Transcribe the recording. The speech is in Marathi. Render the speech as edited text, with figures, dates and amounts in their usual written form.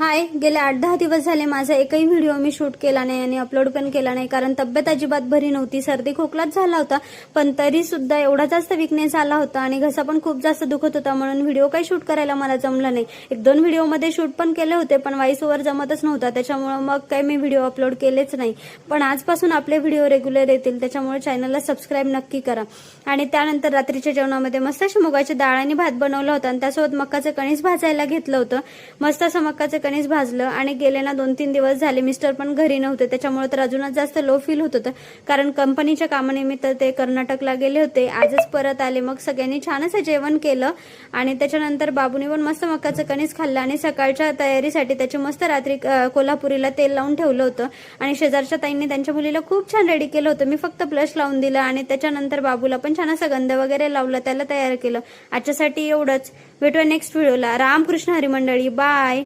हाय, गेले 8-10 दिवस झाले माझा एकही व्हिडिओ मी शूट केला नाही आणि अपलोड पण केला नाही, कारण तब्येत अजिबात बरी नव्हती. सर्दी खोकलाच झाला होता, पण तरी सुद्धा एवढा जास्त विकनेस आला होता आणि घसा पण खूप जास्त दुखत होता, म्हणून व्हिडिओ काही शूट करायला मला जमलं नाही. 1-2 व्हिडिओमध्ये शूट पण केले होते, पण व्हॉइस ओव्हर जमतच नव्हता, त्याच्यामुळे मग काही मी व्हिडिओ अपलोड केलेच नाही. पण आजपासून आपले व्हिडिओ रेग्युलर येतील, त्याच्यामुळे चॅनलला सबस्क्राईब नक्की करा. आणि त्यानंतर रात्रीच्या जेवणामध्ये मस्त अशी मुगाची डाळ आणि भात बनवला होता आणि त्यासोबत मक्काचं कणीस भाजायला घेतलं होतं. मस्त असं मक्काचं कणीस भाजलं आणि गेले ना 2-3 दिवस झाले मिस्टर पण घरी नव्हते, त्याच्यामुळे तर अजूनच जास्त लो फील होत होतं, कारण कंपनीच्या कामानिमित्त ते कर्नाटकला गेले होते. आजच परत आले. मग सगळ्यांनी छान असं जेवण केलं आणि त्याच्यानंतर बाबूनी पण मस्त मक्काचं कणीस खाल्लं आणि सकाळच्या तयारीसाठी त्याची मस्त रात्री कोल्हापुरीला तेल लावून ठेवलं होतं आणि शेजारच्या ताईंनी त्यांच्या मुलीला खूप छान रेडी केलं होतं. मी फक्त ब्लश लावून दिलं आणि त्याच्यानंतर बाबूला पण छान असा गंध वगैरे लावला, त्याला तयार केलं. आजच्यासाठी एवढंच. भेटूया नेक्स्ट व्हिडिओला. रामकृष्ण हरी मंडळी. बाय.